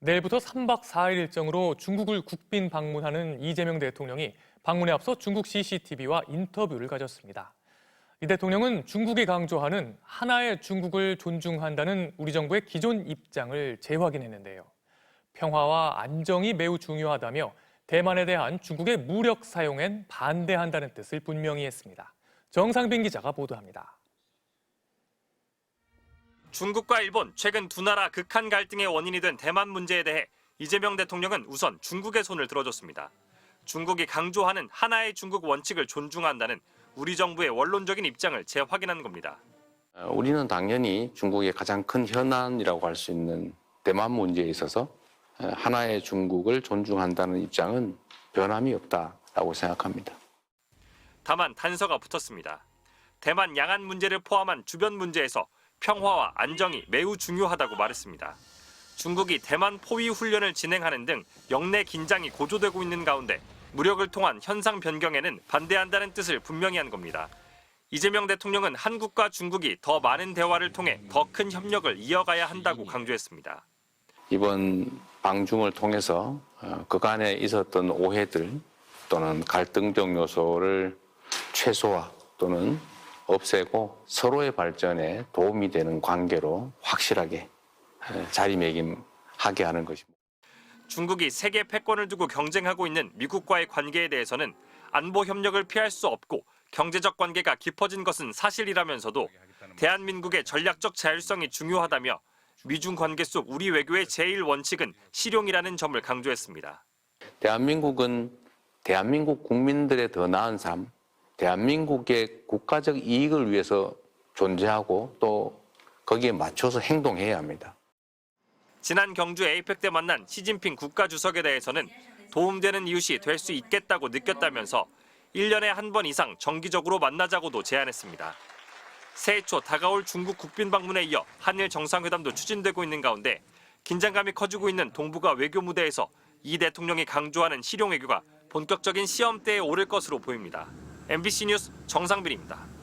내일부터 3박 4일 일정으로 중국을 국빈 방문하는 이재명 대통령이 방문에 앞서 중국 CCTV와 인터뷰를 가졌습니다. 이 대통령은 중국이 강조하는 하나의 중국을 존중한다는 우리 정부의 기존 입장을 재확인했는데요. 평화와 안정이 매우 중요하다며 대만에 대한 중국의 무력 사용엔 반대한다는 뜻을 분명히 했습니다. 정상빈 기자가 보도합니다. 중국과 일본, 최근 두 나라 극한 갈등의 원인이 된 대만 문제에 대해 이재명 대통령은 우선 중국의 손을 들어줬습니다. 중국이 강조하는 하나의 중국 원칙을 존중한다는 우리 정부의 원론적인 입장을 재확인한 겁니다. 우리는 당연히 중국의 가장 큰 현안이라고 할 수 있는 대만 문제에 있어서 하나의 중국을 존중한다는 입장은 변함이 없다라고 생각합니다. 다만 단서가 붙었습니다. 대만 양안 문제를 포함한 주변 문제에서 평화와 안정이 매우 중요하다고 말했습니다. 중국이 대만 포위 훈련을 진행하는 등 영내 긴장이 고조되고 있는 가운데 무력을 통한 현상 변경에는 반대한다는 뜻을 분명히 한 겁니다. 이재명 대통령은 한국과 중국이 더 많은 대화를 통해 더 큰 협력을 이어가야 한다고 강조했습니다. 이번 방중을 통해서 그간에 있었던 오해들 또는 갈등적 요소를 최소화 또는 없애고 서로의 발전에 도움이 되는 관계로 확실하게 자리매김하게 하는 것입니다. 중국이 세계 패권을 두고 경쟁하고 있는 미국과의 관계에 대해서는 안보 협력을 피할 수 없고 경제적 관계가 깊어진 것은 사실이라면서도 대한민국의 전략적 자율성이 중요하다며 미중 관계 속 우리 외교의 제일 원칙은 실용이라는 점을 강조했습니다. 대한민국은 대한민국 국민들의 더 나은 삶, 대한민국의 국가적 이익을 위해서 존재하고 또 거기에 맞춰서 행동해야 합니다. 지난 경주 에이펙 때 만난 시진핑 국가주석에 대해서는 도움되는 이웃이 될 수 있겠다고 느꼈다면서 1년에 한 번 이상 정기적으로 만나자고도 제안했습니다. 새해 초 다가올 중국 국빈 방문에 이어 한일 정상회담도 추진되고 있는 가운데 긴장감이 커지고 있는 동북아 외교 무대에서 이 대통령이 강조하는 실용 외교가 본격적인 시험대에 오를 것으로 보입니다. MBC 뉴스 정상빈입니다.